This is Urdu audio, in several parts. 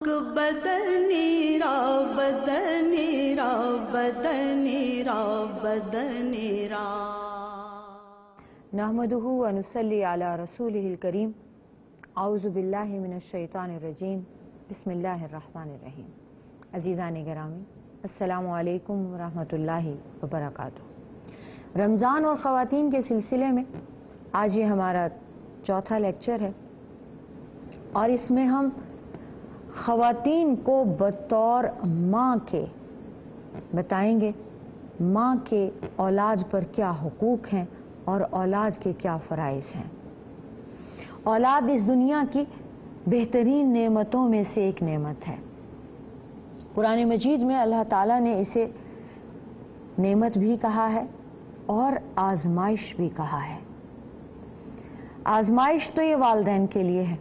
بدنی را بدنی را بدنی را بدنی را نحمده و نصلی علی رسوله الکریم اعوذ باللہ من الشیطان الرجیم بسم اللہ الرحمن الرحیم. عزیزان گرامی، السلام علیکم ورحمۃ اللہ وبرکاتہ. رمضان اور خواتین کے سلسلے میں آج یہ ہمارا چوتھا لیکچر ہے اور اس میں ہم خواتین کو بطور ماں کے بتائیں گے ماں کے اولاد پر کیا حقوق ہیں اور اولاد کے کیا فرائض ہیں. اولاد اس دنیا کی بہترین نعمتوں میں سے ایک نعمت ہے. قرآن مجید میں اللہ تعالیٰ نے اسے نعمت بھی کہا ہے اور آزمائش بھی کہا ہے. آزمائش تو یہ والدین کے لیے ہے،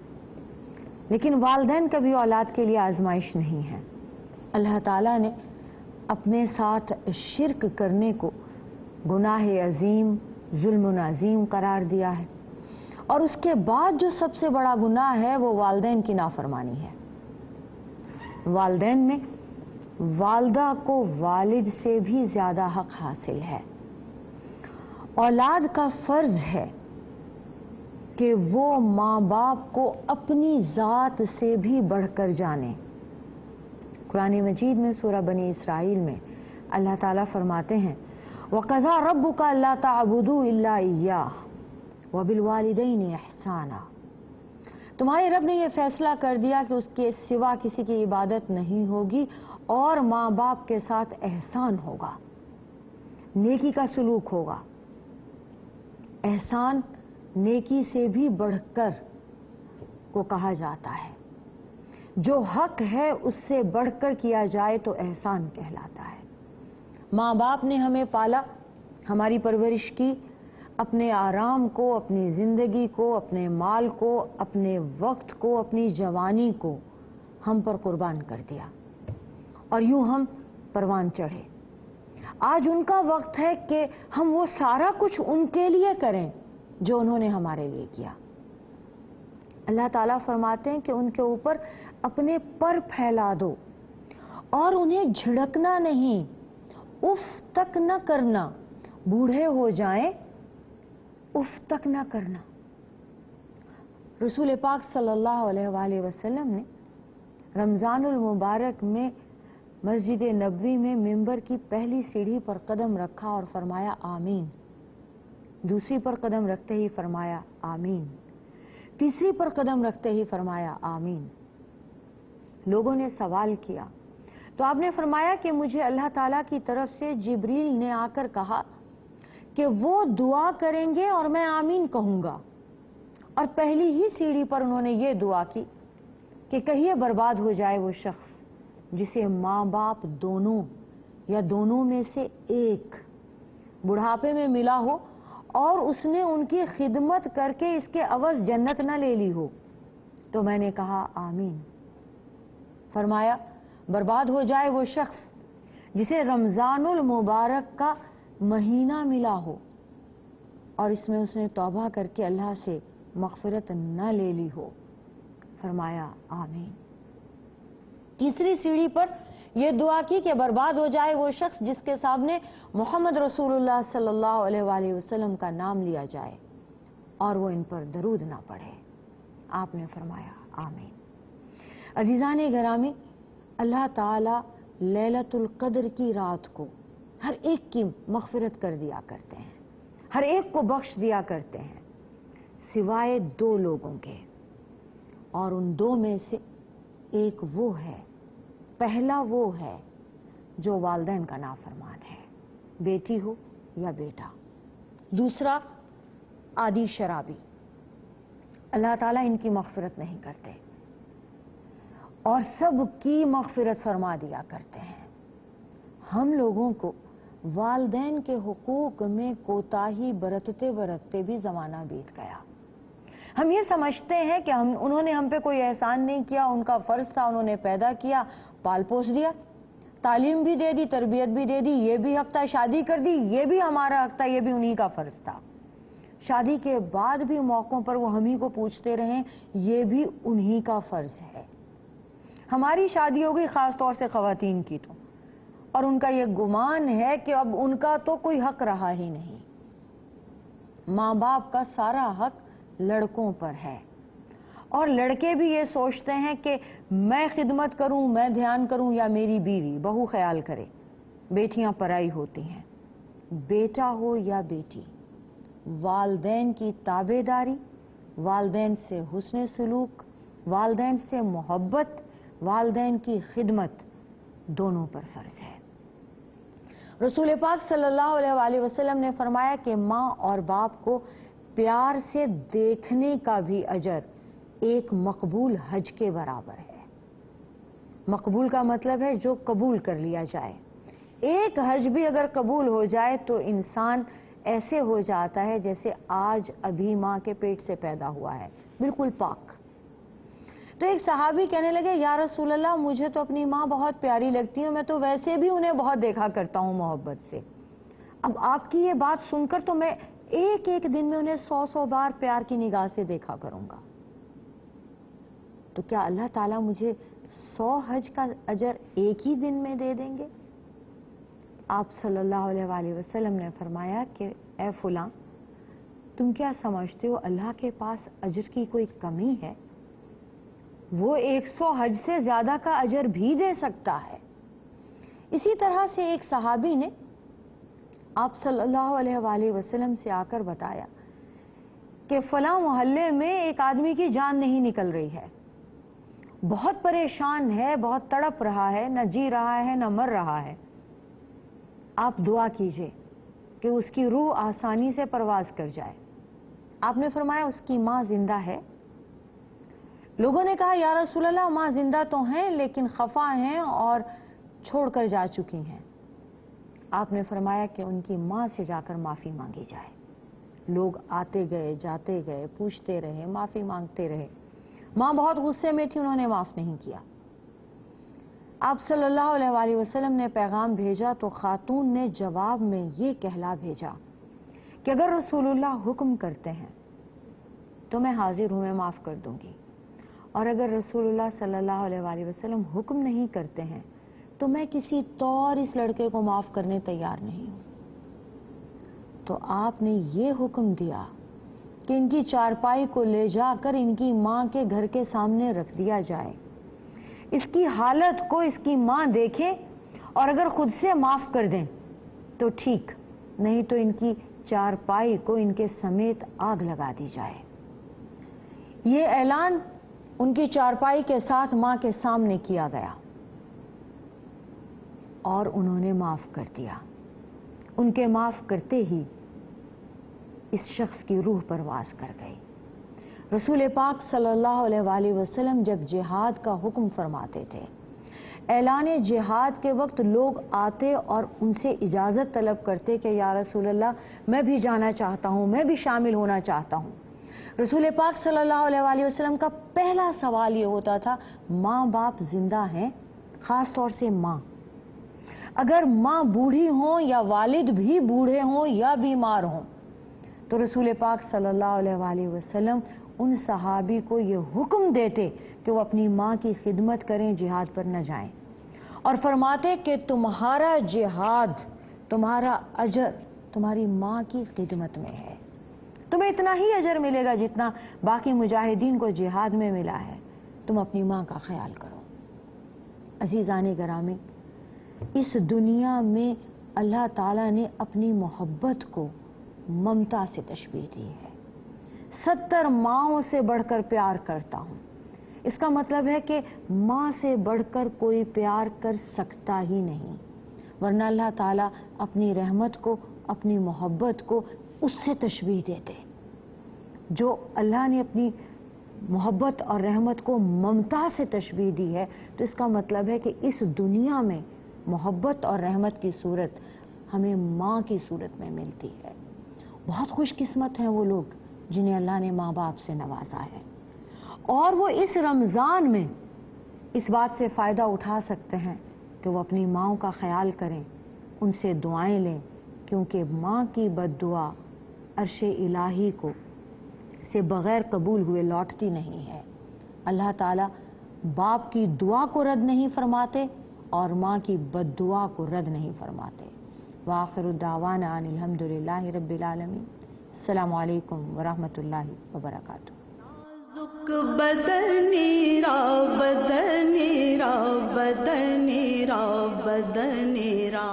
لیکن والدین کبھی اولاد کے لیے آزمائش نہیں ہے. اللہ تعالیٰ نے اپنے ساتھ شرک کرنے کو گناہ عظیم، ظلم عظیم قرار دیا ہے، اور اس کے بعد جو سب سے بڑا گناہ ہے وہ والدین کی نافرمانی ہے. والدین میں والدہ کو والد سے بھی زیادہ حق حاصل ہے. اولاد کا فرض ہے کہ وہ ماں باپ کو اپنی ذات سے بھی بڑھ کر جانے. قرآن مجید میں سورہ بنی اسرائیل میں اللہ تعالیٰ فرماتے ہیں وَقَضَىٰ رَبُّكَ أَلَّا تَعْبُدُوا إِلَّا إِيَّاهُ وَبِالْوَالِدَيْنِ إِحْسَانًا. تمہارے رب نے یہ فیصلہ کر دیا کہ اس کے سوا کسی کی عبادت نہیں ہوگی اور ماں باپ کے ساتھ احسان ہوگا، نیکی کا سلوک ہوگا. احسان نیکی سے بھی بڑھ کر کو کہا جاتا ہے. جو حق ہے اس سے بڑھ کر کیا جائے تو احسان کہلاتا ہے. ماں باپ نے ہمیں پالا، ہماری پرورش کی، اپنے آرام کو، اپنی زندگی کو، اپنے مال کو، اپنے وقت کو، اپنی جوانی کو ہم پر قربان کر دیا اور یوں ہم پروان چڑھے. آج ان کا وقت ہے کہ ہم وہ سارا کچھ ان کے لیے کریں جو انہوں نے ہمارے لیے کیا. اللہ تعالیٰ فرماتے ہیں کہ ان کے اوپر اپنے پر پھیلا دو اور انہیں جھڑکنا نہیں، اف تک نہ کرنا. بوڑھے ہو جائیں اف تک نہ کرنا. رسول پاک صلی اللہ علیہ وآلہ وسلم نے رمضان المبارک میں مسجد نبوی میں منبر کی پہلی سیڑھی پر قدم رکھا اور فرمایا آمین. دوسری پر قدم رکھتے ہی فرمایا آمین. تیسری پر قدم رکھتے ہی فرمایا آمین. لوگوں نے سوال کیا تو آپ نے فرمایا کہ مجھے اللہ تعالیٰ کی طرف سے جبریل نے آ کر کہا کہ وہ دعا کریں گے اور میں آمین کہوں گا. اور پہلی ہی سیڑھی پر انہوں نے یہ دعا کی کہ کہیے برباد ہو جائے وہ شخص جسے ماں باپ دونوں یا دونوں میں سے ایک بڑھاپے میں ملا ہو اور اس نے ان کی خدمت کر کے اس کے عوض جنت نہ لے لی ہو. تو میں نے کہا آمین. فرمایا برباد ہو جائے وہ شخص جسے رمضان المبارک کا مہینہ ملا ہو اور اس میں اس نے توبہ کر کے اللہ سے مغفرت نہ لے لی ہو. فرمایا آمین. تیسری سیڑھی پر یہ دعا کی کہ برباد ہو جائے وہ شخص جس کے سامنے محمد رسول اللہ صلی اللہ علیہ وآلہ وسلم کا نام لیا جائے اور وہ ان پر درود نہ پڑھے. آپ نے فرمایا آمین. عزیزان گرامی، اللہ تعالی لیلۃ القدر کی رات کو ہر ایک کی مغفرت کر دیا کرتے ہیں، ہر ایک کو بخش دیا کرتے ہیں سوائے دو لوگوں کے، اور ان دو میں سے ایک وہ ہے، پہلا وہ ہے جو والدین کا نافرمان ہے، بیٹی ہو یا بیٹا. دوسرا عادی شرابی. اللہ تعالیٰ ان کی مغفرت نہیں کرتے اور سب کی مغفرت فرما دیا کرتے ہیں. ہم لوگوں کو والدین کے حقوق میں کوتاہی برتتے برتتے بھی زمانہ بیت گیا. ہم یہ سمجھتے ہیں کہ انہوں نے ہم پہ کوئی احسان نہیں کیا، ان کا فرض تھا، انہوں نے پیدا کیا، پال پوس دیا، تعلیم بھی دے دی، تربیت بھی دے دی، یہ بھی حق تھا، شادی کر دی، یہ بھی ہمارا حق تھا، یہ بھی انہی کا فرض تھا. شادی کے بعد بھی موقعوں پر وہ ہم ہی کو پوچھتے رہیں، یہ بھی انہی کا فرض ہے. ہماری شادی ہو گئی خاص طور سے خواتین کی تو، اور ان کا یہ گمان ہے کہ اب ان کا تو کوئی حق رہا ہی نہیں. ماں باپ کا سارا حق لڑکوں پر ہے، اور لڑکے بھی یہ سوچتے ہیں کہ میں خدمت کروں، میں دھیان کروں، یا میری بیوی بہو خیال کرے. بیٹیاں پرائی ہوتی ہیں. بیٹا ہو یا بیٹی، والدین کی تابع داری، والدین سے حسن سلوک، والدین سے محبت، والدین کی خدمت دونوں پر فرض ہے. رسول پاک صلی اللہ علیہ وآلہ وسلم نے فرمایا کہ ماں اور باپ کو پیار سے دیکھنے کا بھی اجر ایک مقبول حج کے برابر ہے. مقبول کا مطلب ہے جو قبول کر لیا جائے. ایک حج بھی اگر قبول ہو جائے تو انسان ایسے ہو جاتا ہے جیسے آج ابھی ماں کے پیٹ سے پیدا ہوا ہے، بالکل پاک. تو ایک صحابی کہنے لگے یا رسول اللہ مجھے تو اپنی ماں بہت پیاری لگتی ہے، میں تو ویسے بھی انہیں بہت دیکھا کرتا ہوں محبت سے. اب آپ کی یہ بات سن کر تو میں ایک ایک دن میں انہیں 100 بار پیار کی نگاہ سے دیکھا کروں گا. تو کیا اللہ تعالیٰ مجھے 100 حج کا اجر ایک ہی دن میں دے دیں گے؟ آپ صلی اللہ علیہ وآلہ وسلم نے فرمایا کہ اے فلاں، تم کیا سمجھتے ہو اللہ کے پاس اجر کی کوئی کمی ہے؟ وہ 100 حج سے زیادہ کا اجر بھی دے سکتا ہے. اسی طرح سے ایک صحابی نے آپ صلی اللہ علیہ وآلہ وسلم سے آ کر بتایا کہ فلاں محلے میں ایک آدمی کی جان نہیں نکل رہی ہے، بہت پریشان ہے، بہت تڑپ رہا ہے، نہ جی رہا ہے نہ مر رہا ہے. آپ دعا کیجئے کہ اس کی روح آسانی سے پرواز کر جائے. آپ نے فرمایا اس کی ماں زندہ ہے؟ لوگوں نے کہا یا رسول اللہ ماں زندہ تو ہیں لیکن خفا ہیں اور چھوڑ کر جا چکی ہیں. آپ نے فرمایا کہ ان کی ماں سے جا کر معافی مانگی جائے. لوگ آتے گئے جاتے گئے، پوچھتے رہے، معافی مانگتے رہے. ماں بہت غصے میں تھی، انہوں نے معاف نہیں کیا. آپ صلی اللہ علیہ وآلہ وسلم نے پیغام بھیجا تو خاتون نے جواب میں یہ کہلا بھیجا کہ اگر رسول اللہ حکم کرتے ہیں تو میں حاضر ہوں، میں معاف کر دوں گی، اور اگر رسول اللہ صلی اللہ علیہ وآلہ وسلم حکم نہیں کرتے ہیں تو میں کسی طور اس لڑکے کو معاف کرنے تیار نہیں ہوں. تو آپ نے یہ حکم دیا کہ ان کی چارپائی کو لے جا کر ان کی ماں کے گھر کے سامنے رکھ دیا جائے. اس کی حالت کو اس کی ماں دیکھے اور اگر خود سے معاف کر دیں تو ٹھیک، نہیں تو ان کی چارپائی کو ان کے سمیت آگ لگا دی جائے. یہ اعلان ان کی چارپائی کے ساتھ ماں کے سامنے کیا گیا اور انہوں نے معاف کر دیا. ان کے معاف کرتے ہی اس شخص کی روح پرواز کر گئی. رسول پاک صلی اللہ علیہ وآلہ وسلم جب جہاد کا حکم فرماتے تھے، اعلان جہاد کے وقت لوگ آتے اور ان سے اجازت طلب کرتے کہ یا رسول اللہ میں بھی جانا چاہتا ہوں، میں بھی شامل ہونا چاہتا ہوں. رسول پاک صلی اللہ علیہ وآلہ وسلم کا پہلا سوال یہ ہوتا تھا ماں باپ زندہ ہیں؟ خاص طور سے ماں. اگر ماں بوڑھی ہوں یا والد بھی بوڑھے ہوں یا بیمار ہوں تو رسول پاک صلی اللہ علیہ وآلہ وسلم ان صحابی کو یہ حکم دیتے کہ وہ اپنی ماں کی خدمت کریں، جہاد پر نہ جائیں، اور فرماتے کہ تمہارا جہاد، تمہارا اجر تمہاری ماں کی خدمت میں ہے. تمہیں اتنا ہی اجر ملے گا جتنا باقی مجاہدین کو جہاد میں ملا ہے. تم اپنی ماں کا خیال کرو. عزیزان گرامی، اس دنیا میں اللہ تعالیٰ نے اپنی محبت کو ممتا سے تشبیہ دی ہے. 70 ماؤں سے بڑھ کر پیار کرتا ہوں. اس کا مطلب ہے کہ ماں سے بڑھ کر کوئی پیار کر سکتا ہی نہیں، ورنہ اللہ تعالیٰ اپنی رحمت کو، اپنی محبت کو اس سے تشبیہ دیتے. جو اللہ نے اپنی محبت اور رحمت کو ممتا سے تشبیہ دی ہے تو اس کا مطلب ہے کہ اس دنیا میں محبت اور رحمت کی صورت ہمیں ماں کی صورت میں ملتی ہے. بہت خوش قسمت ہیں وہ لوگ جنہیں اللہ نے ماں باپ سے نوازا ہے، اور وہ اس رمضان میں اس بات سے فائدہ اٹھا سکتے ہیں کہ وہ اپنی ماؤں کا خیال کریں، ان سے دعائیں لیں، کیونکہ ماں کی بد دعا عرش الہی کو سے بغیر قبول ہوئے لوٹتی نہیں ہے. اللہ تعالیٰ باپ کی دعا کو رد نہیں فرماتے اور ماں کی بد دعا کو رد نہیں فرماتے. وآخر دعوانا ان الحمدللہ رب العالمین. السلام علیکم ورحمۃ اللہ وبرکاتہ. نازک بدنیرا بدنیرا بدنیرا بدنیرا